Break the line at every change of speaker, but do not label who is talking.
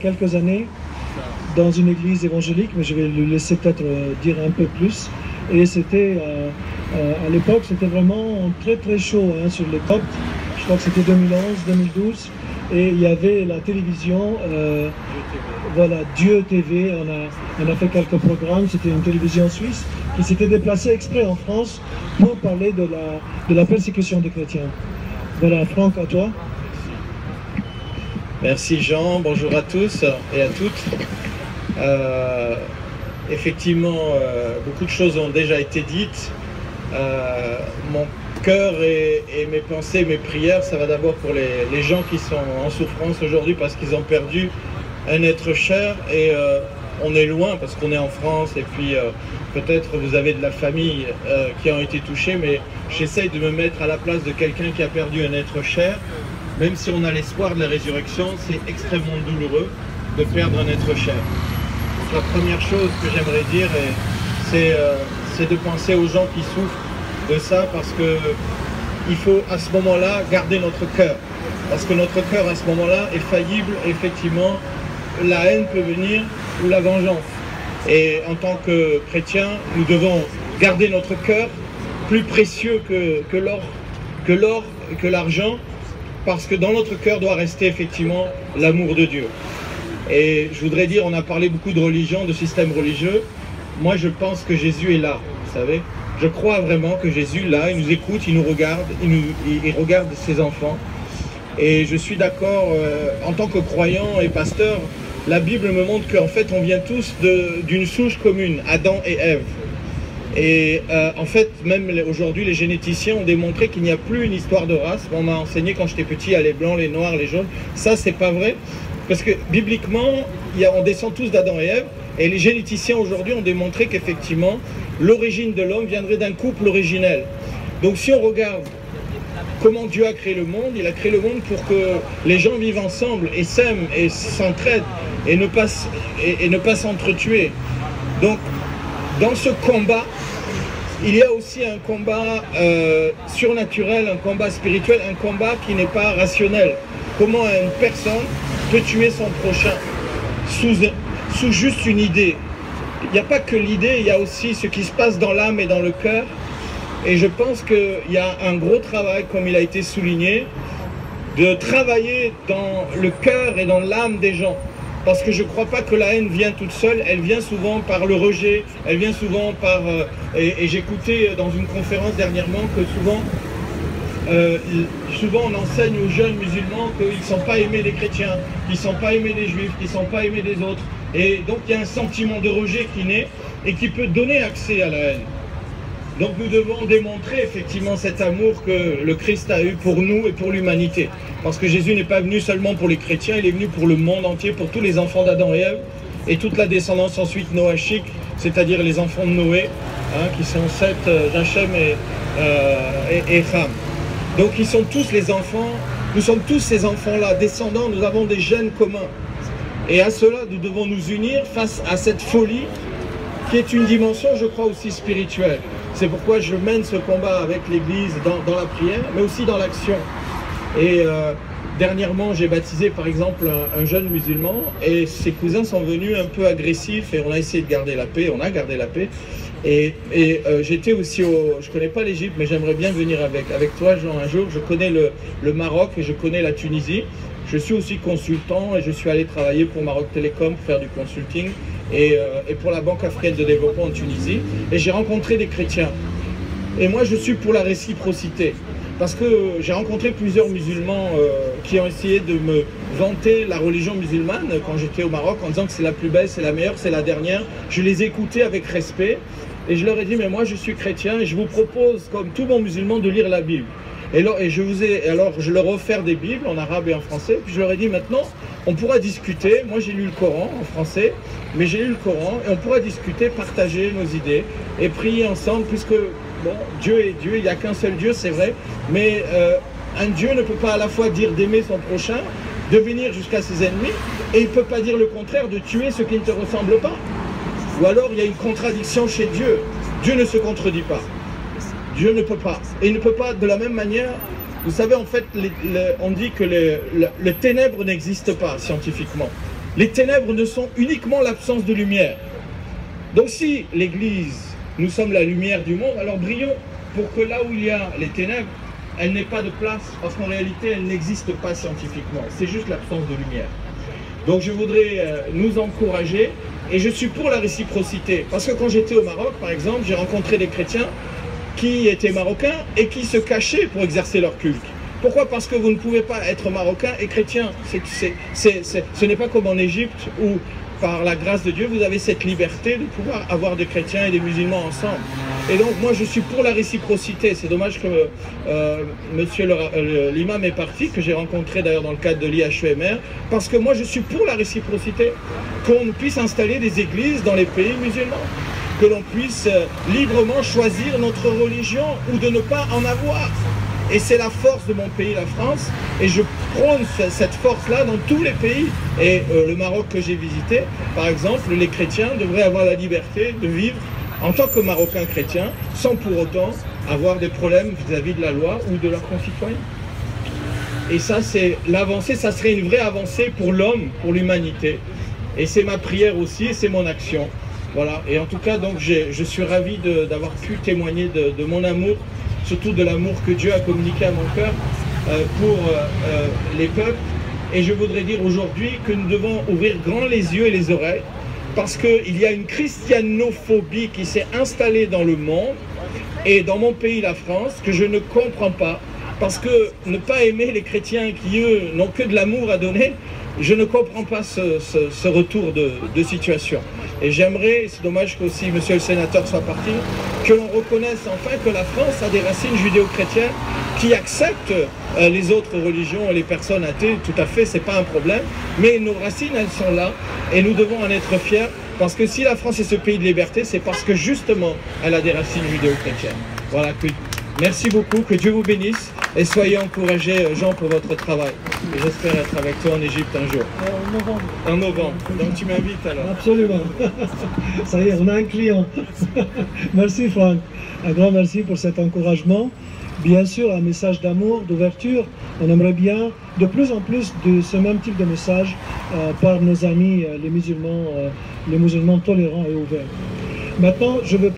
Quelques années dans une église évangélique, mais je vais lui laisser peut-être dire un peu plus. Et c'était, à l'époque, c'était vraiment très très chaud sur les coptes. Je crois que c'était 2011, 2012. Et il y avait la télévision, voilà, Dieu TV. On a fait quelques programmes. C'était une télévision suisse qui s'était déplacée exprès en France pour parler de la persécution des chrétiens. Voilà, Franck, à toi.
Merci Jean, bonjour à tous et à toutes. Effectivement, beaucoup de choses ont déjà été dites. Mon cœur et mes pensées, mes prières, ça va d'abord pour les gens qui sont en souffrance aujourd'hui parce qu'ils ont perdu un être cher et on est loin parce qu'on est en France et puis peut-être vous avez de la famille qui ont été touchés, mais j'essaye de me mettre à la place de quelqu'un qui a perdu un être cher. Même si on a l'espoir de la résurrection, c'est extrêmement douloureux de perdre un être cher. Donc la première chose que j'aimerais dire, c'est de penser aux gens qui souffrent de ça, parce qu'il faut à ce moment-là garder notre cœur. Parce que notre cœur à ce moment-là est faillible, effectivement, la haine peut venir ou la vengeance. Et en tant que chrétiens, nous devons garder notre cœur plus précieux que l'or et que l'argent, parce que dans notre cœur doit rester effectivement l'amour de Dieu. Et je voudrais dire, on a parlé beaucoup de religion, de système religieux. Moi, je pense que Jésus est là, vous savez. Je crois vraiment que Jésus est là, il nous écoute, il nous regarde, il regarde ses enfants. Et je suis d'accord, en tant que croyant et pasteur, la Bible me montre qu'en fait, on vient tous d'une souche commune, Adam et Ève. Et en fait, même aujourd'hui, les généticiens ont démontré qu'il n'y a plus une histoire de race. On m'a enseigné quand j'étais petit, il y a les blancs, les noirs, les jaunes. Ça, c'est pas vrai. Parce que bibliquement, on descend tous d'Adam et Ève. Et les généticiens aujourd'hui ont démontré qu'effectivement, l'origine de l'homme viendrait d'un couple originel. Donc si on regarde comment Dieu a créé le monde, il a créé le monde pour que les gens vivent ensemble et s'aiment et s'entraident et ne pas s'entretuer. Donc, dans ce combat, il y a aussi un combat surnaturel, un combat spirituel, un combat qui n'est pas rationnel. Comment une personne peut tuer son prochain sous juste une idée? Il n'y a pas que l'idée, il y a aussi ce qui se passe dans l'âme et dans le cœur. Et je pense qu'il y a un gros travail, comme il a été souligné, de travailler dans le cœur et dans l'âme des gens. Parce que je ne crois pas que la haine vient toute seule, elle vient souvent par le rejet, elle vient souvent par... et j'écoutais dans une conférence dernièrement que souvent on enseigne aux jeunes musulmans qu'ils ne sont pas aimés des chrétiens, qu'ils ne sont pas aimés des juifs, qu'ils ne sont pas aimés des autres. Et donc il y a un sentiment de rejet qui naît et qui peut donner accès à la haine. Donc nous devons démontrer effectivement cet amour que le Christ a eu pour nous et pour l'humanité. Parce que Jésus n'est pas venu seulement pour les chrétiens, il est venu pour le monde entier, pour tous les enfants d'Adam et Ève, et toute la descendance ensuite noachique, c'est-à-dire les enfants de Noé, qui sont Seth, Jachem et Ham. Donc ils sont tous les enfants, nous sommes tous ces enfants-là, descendants, nous avons des gènes communs. Et à cela, nous devons nous unir face à cette folie qui est une dimension, je crois, aussi spirituelle. C'est pourquoi je mène ce combat avec l'Église dans la prière, mais aussi dans l'action. Et dernièrement, j'ai baptisé par exemple un jeune musulman et ses cousins sont venus un peu agressifs et on a essayé de garder la paix, on a gardé la paix. Et j'étais aussi je connais pas l'Égypte, mais j'aimerais bien venir avec toi, Jean, un jour. Je connais le Maroc et je connais la Tunisie. Je suis aussi consultant et je suis allé travailler pour Maroc Télécom pour faire du consulting et pour la Banque africaine de développement en Tunisie. Et j'ai rencontré des chrétiens. Et moi, je suis pour la réciprocité. Parce que j'ai rencontré plusieurs musulmans qui ont essayé de me vanter la religion musulmane quand j'étais au Maroc en disant que c'est la plus belle, c'est la meilleure, c'est la dernière. Je les écoutais avec respect et je leur ai dit mais moi je suis chrétien et je vous propose comme tout bon musulman de lire la Bible. Alors je leur ai offert des Bibles en arabe et en français, puis je leur ai dit maintenant on pourra discuter, moi j'ai lu le Coran en français, mais j'ai lu le Coran et on pourra discuter, partager nos idées et prier ensemble puisque bon, Dieu est Dieu, il n'y a qu'un seul Dieu c'est vrai, mais un Dieu ne peut pas à la fois dire d'aimer son prochain, de venir jusqu'à ses ennemis, et il ne peut pas dire le contraire, de tuer ceux qui ne te ressemblent pas. Ou alors il y a une contradiction chez Dieu, Dieu ne se contredit pas. Dieu ne peut pas. Et il ne peut pas de la même manière. Vous savez, en fait, on dit que les ténèbres n'existent pas scientifiquement. Les ténèbres ne sont uniquement l'absence de lumière. Donc si l'Église, nous sommes la lumière du monde, alors brillons pour que là où il y a les ténèbres, elle n'ait pas de place, parce qu'en réalité, elle n'existe pas scientifiquement. C'est juste l'absence de lumière. Donc je voudrais nous encourager, et je suis pour la réciprocité. Parce que quand j'étais au Maroc, par exemple, j'ai rencontré des chrétiens qui étaient marocains et qui se cachaient pour exercer leur culte. Pourquoi? Parce que vous ne pouvez pas être marocain et chrétien. Ce n'est pas comme en Égypte où, par la grâce de Dieu, vous avez cette liberté de pouvoir avoir des chrétiens et des musulmans ensemble. Et donc, moi, je suis pour la réciprocité. C'est dommage que monsieur l'imam est parti, que j'ai rencontré d'ailleurs dans le cadre de l'IHEMR, parce que moi, je suis pour la réciprocité. Qu'on puisse installer des églises dans les pays musulmans, que l'on puisse librement choisir notre religion ou de ne pas en avoir. Et c'est la force de mon pays, la France, et je prône cette force-là dans tous les pays. Et le Maroc que j'ai visité, par exemple, les chrétiens devraient avoir la liberté de vivre en tant que Marocains chrétiens, sans pour autant avoir des problèmes vis-à-vis de la loi ou de leurs concitoyens. Et ça, c'est l'avancée, ça serait une vraie avancée pour l'homme, pour l'humanité. Et c'est ma prière aussi, et c'est mon action. Voilà, et en tout cas, donc, je suis ravi d'avoir pu témoigner de mon amour, surtout de l'amour que Dieu a communiqué à mon cœur pour les peuples. Et je voudrais dire aujourd'hui que nous devons ouvrir grand les yeux et les oreilles, parce qu'il y a une christianophobie qui s'est installée dans le monde, et dans mon pays, la France, que je ne comprends pas, parce que ne pas aimer les chrétiens qui, eux, n'ont que de l'amour à donner, je ne comprends pas ce retour de situation. Et j'aimerais, c'est dommage qu'aussi monsieur le sénateur soit parti, que l'on reconnaisse enfin que la France a des racines judéo-chrétiennes qui acceptent les autres religions et les personnes athées, tout à fait, c'est pas un problème, mais nos racines, elles sont là, et nous devons en être fiers, parce que si la France est ce pays de liberté, c'est parce que justement, elle a des racines judéo-chrétiennes. Voilà, merci beaucoup, que Dieu vous bénisse, et soyez encouragés, Jean, pour votre travail. Et j'espère être avec toi en Égypte un jour.
En novembre.
En novembre. Donc tu m'invites alors.
Absolument. Ça y est, on a un client. Merci Franck. Un grand merci pour cet encouragement. Bien sûr, un message d'amour, d'ouverture. On aimerait bien de plus en plus de ce même type de message par nos amis les musulmans tolérants et ouverts. Maintenant, je veux